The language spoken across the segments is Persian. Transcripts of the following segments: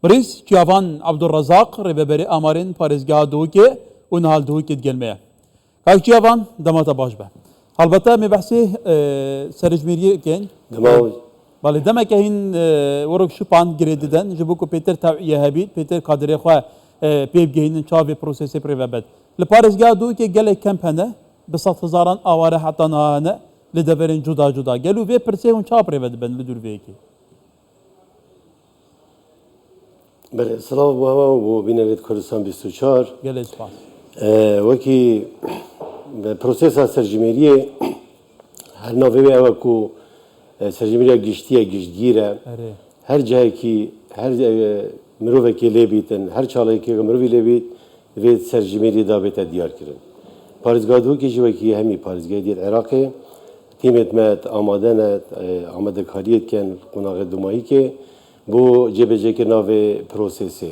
بريس جيافان عبد الرزاق ربابري امارين باريزگاه دوكي ونهال دوكي تجلمه كاك جيافان دمات باش به البته می بحثی سرجمیری کن دماغ ولی دم که این ورق شپان گریدن جبو کو پیتر توعیه هبید پیتر قادری خو پیب گهین چاوی پروسسی پریوبد لپارزگاه دو که گله کمپنه بسات هزاران آواره حتی نه لدورین جدا جدا گلو وی پرسه اون چا پریود بن لدور ویکی بله سلام و بینید کردستان 24 گله سپاس وکی پروسس سرجمیری هر نوعی اوکو سرجمیری گشتگیره هر جایی که هر مروفه که لیبیتن هر چاله که مروفی لیبیت وید سرجمیری دابت دیار کردن پارزگاه دو که جوی که همی پارزگاه دید عراقی تیمت مت آماده کاریت کن قناق دومایی که بو جبهه که نوع پروسسه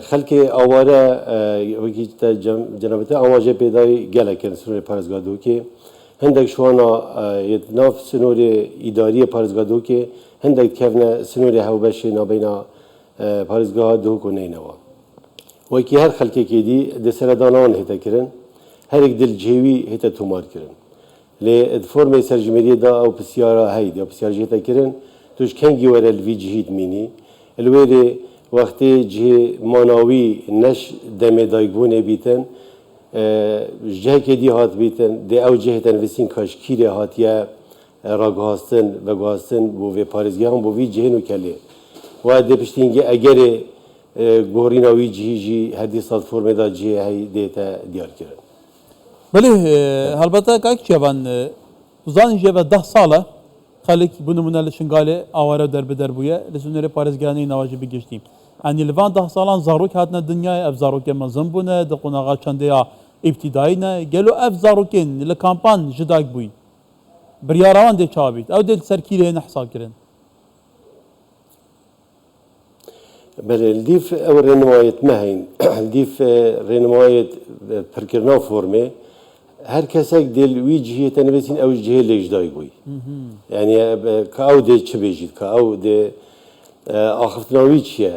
خلک آواره وکی جنابته آماجه پیدای گله کن سنور پارزگاه دو که هندک شوانا ناف سنور اداری پارزگاه دو که هندک کفنه سنور هاوبش نابینا پارزگاه دو کنه نوا وکی هر خلکی که دی دسردانان هتا کرن هر یک دل جیوی هتا تومار کرن لی فرم سرجمیری دا او بسیارا هید او بسیار جهتا کرن توش کنگی وره الوی جهید مینی الویره وقتی جه ماناوی نش دم دایگونه بیتن جه که دی هات بیتن دی او جه تنویسین کاشکیره هاتیه راگهاستن و گهاستن بو وی پارزگاه هم بو وی جه نو کلی و دی پشتینگه اگر گوریناوی جه هدی سال فرمه دا جه هی دیتا دیار کرن بله البته که جوان زان جه و 10 ساله خالق bunu منال شنگاله آواره در بدر بویه لسونر پارزگانی نواجی بگشتیم یعنی لوان 10 سالان زاروک هاتنا دنیای اف زاروک مزن بونه دقوناغا چندیا ابتدایی نه گلو اف زاروکین لکامپان جداگ بوی بریاروان ده چابید او دل سرکیره نحساب کرن بله الديف او رنمایت مهین الديف رنمایت پرکرنا فرمه هر کسی دل وی جهه تنویسین او جهه لجدای بوی یعنی که او ده چه بیجید که او ده آخفتناوی چیه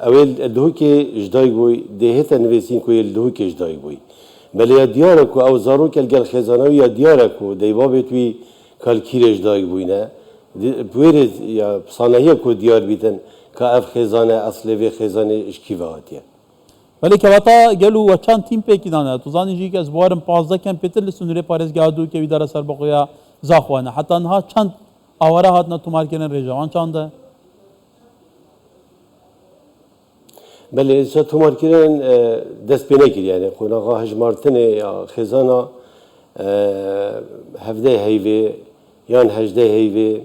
اول دهو که جدای بوی ده تنویسین که دهو که جدای بوی بله یا دیاره که او زارو که الگل خزانوی یا دیاره که دیوابت وی کالکیر جدای بوی نه بویرد یا صانعیه که دیار بیتن که اف خزانه اصلی و خزانه اشکیوه هاتیه ولی که وقتا گلو و چند تیم پیکی دانه تو زانی جی که از بارم 15 کم پیتر لسونر پارزگاه دو که ویدار سر بقویا زاخوانه حتی انها چند آواره هاتنا تو مارکن رجوان چنده بله اینجا تو مارکن دست بینه کرد یعنی قناقا هجمارتنه یا خزانه هفده هیوی یان هجده هیوی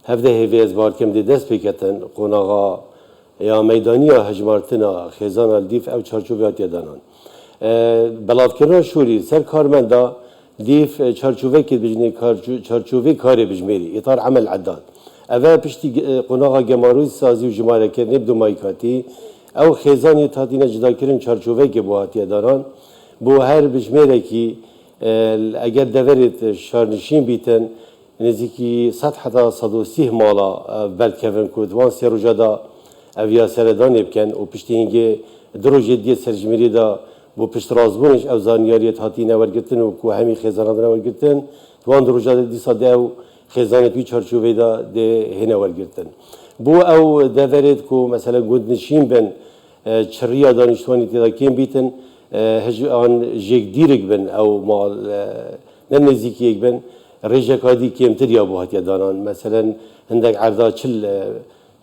هفده هیوی از بارکم دی دست بکتن قناقا یا میدانی هجمارتنا خزان الدیف او چارچوبات یادانان بلافکران شوری سر کارمندا دیف چارچوبه که بجنی چارچوبه کاری بجمیری اطار عمل عداد اول پشتی قناقا گماروی سازی و جماره کرد نبدو مایکاتی او خزانی تاتینا جدا کردن چارچوبه که بوهات یادانان بو هر بجمیره که اگر دورت شارنشین بیتن نزدیکی 100 حتی 130 مالا بردکفن کود وان سی روزا اویا سردان بکن و پشتی اینکه دروجه دیه سرجمیری دا بو پشت رازبونش او زانیاریت هاتی نورگتن و کو همی خزانات نورگتن توان دروجه دی ساده او خزانت وی چارچوبه دا ده هنورگتن بو او دورت کو مثلا گود نشین بن چریا دانشتوانی تیدا کم بیتن آن جگ دیرک بن او مال نمزیکی یک بن رجکادی کم تریا بو هاتی دانان مثلا هندک عرضا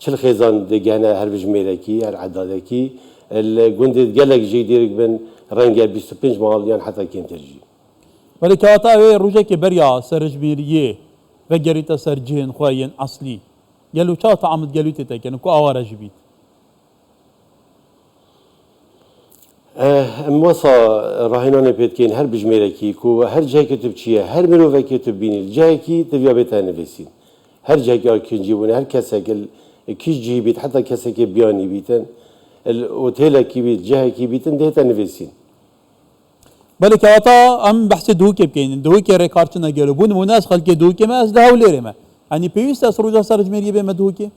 چل خزان دگانه هر بجمیره کی هر عداده کی الجند جلق جديرك بن رنجة 25 مال يعني حتى كم ترجي. ولی که آتا روزه که بریا سرجمیریه و گریتا سرجین خواهین اصلی گلو چه تعامد گلوتی تکن کو آواره جبید. وصا راهنان بيتكين هر بجميرة كي كو هر جاي كتب شيء هر مروفة كتب بيني الجاي كي تبيا بيتها نفسين هر جاي كي جيبون هر كسك كيش جيبيت حتى كسك بياني بيتن الأوتيل كي بيت جاي كي بيتن دهتا نفسين بله که آتا ام بحث دوکه بکنین دوکه رکارچ نگیره بون مناس خلک دوکه ما از دهولیره ما یعنی پیوست از روزا سرجمیری به مدوکه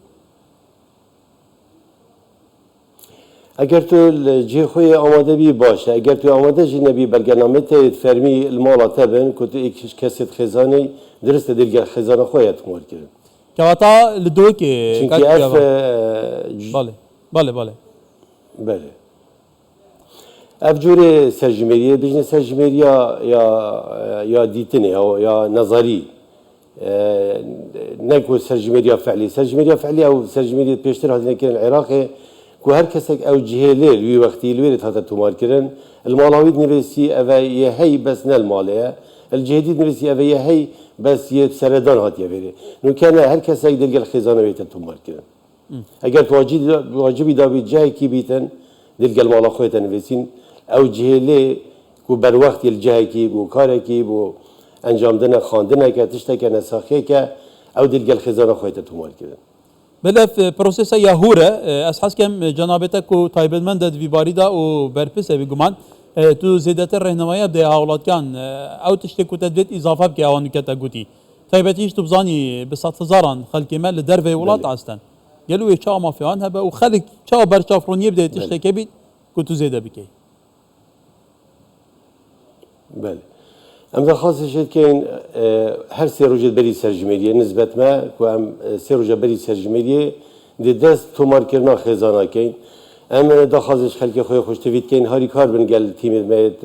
اگر تو جه خوی آماده بی باشه اگر تو آماده جی نبی برگنامه فرمی المالا تبن که تو ایک کسی خزانه درست دیگر خزانه خویت مار کرد کواتا لدوی که چونکه اف بله بله بله بله اف جوره سرجمهریه بجنه سرجمهریه یا دیتنه یا نظری نکو سرجمهریه فعلی سرجمهریه فعلی او سرجمهریه پیشتر هاتنه کردن العراق کو هر کسی او جهله وی وقتی لویرت هات تومار کردن المالاوی نویسی اوه یه هی بس نه الماله الجهدی نویسی اوه یه هی بس یه سردان هات یه بره نو کنه هر کسی دلگل خزانه بیت تومار کردن اگر واجبی دابی جای کی بیتن دلگل مالا خویت نویسین او جهله کو بر وقت الجای کی بو کار کی بو انجام دادن خواندن که تشته که نساخه که او دلگل خزانه خویت تومار کردن بلف پروسیس یهوره از حس کم جنابتا کو تایبل من داد ویباری دا و برپس وی گمان تو زیادت رهنمایی ده اولاد کان او تشته کو تدبیت اضافه که آن کتا گوتی تایبتیش تو بزانی به 100,000 خلک مال در وی ولات هستن گلو چا مافیان هبه و خلک چا برچافرونی بده تشته که بی کو تو زیاده بکی بله ام خاصه شد که این هر سه روز بری سرجمهریه نسبت ما که ام سه روز بری سرجمهریه دی دست تومار کردن خزانه کن ام داخلش خلک خوی خوش توید کن هاری کار بنگل تیم مید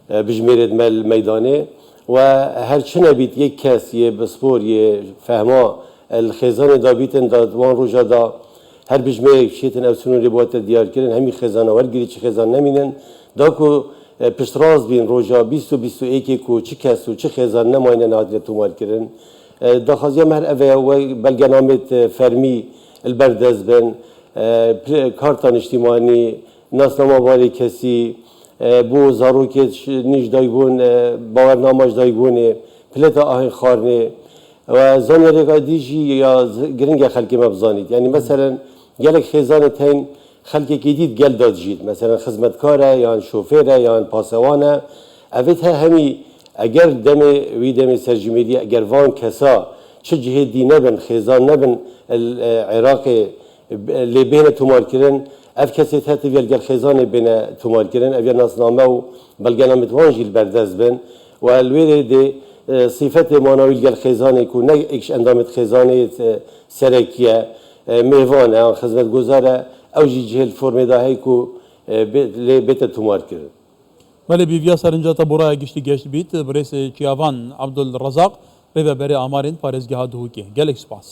بجمیرد مل میدانه و هر چه نبید یک کس یه بسپور یه فهما الخزانه دابیتن داد وان روزا دا هر بجمیر شیتن او سنون رباط دیار کردن همی خزانه ورگیری چه خزانه نمینن دا کو پشتراز بین روزا 20-21 کو چه کس و چه خزان نماینه نادر تومار کردن داخازی مهر اوه و بلگنامت فرمی البردز بن کارتان اجتماعی ناسنامه باری کسی بو زاروک نیش دایبون باورنامه‌اش دایبونه پلت آهن خارنه و زنیاری دیجی یا گرینگ خلکی مبزانید یعنی مثلا گلک خزان تین خلکی که دید گل داد جید مثلا خدمتکاره یا شوفره یا پاسوانه اوید همی اگر دم سرجمهری اگر وان کسا چه جهدی نبن خزان نبن العراق لبین تومار کردن اف کسی تحت ویل گل خزان بین تومار کردن اوی ناسنامه و بلگنامت وانجیل بردز بن و الویره دی صفت مانویل گل خزانه کو نه اکش اندامت خزانه سرکیه میوانه خدمت گذاره اوجی جهل فرم داهی کو بیت تومار کرد. ولی بیویا سرنجا تا برای گشت بیت برس چیاوان عبدالرزاق به بری آمارین پارزگاه دهوکی گلک سپاس.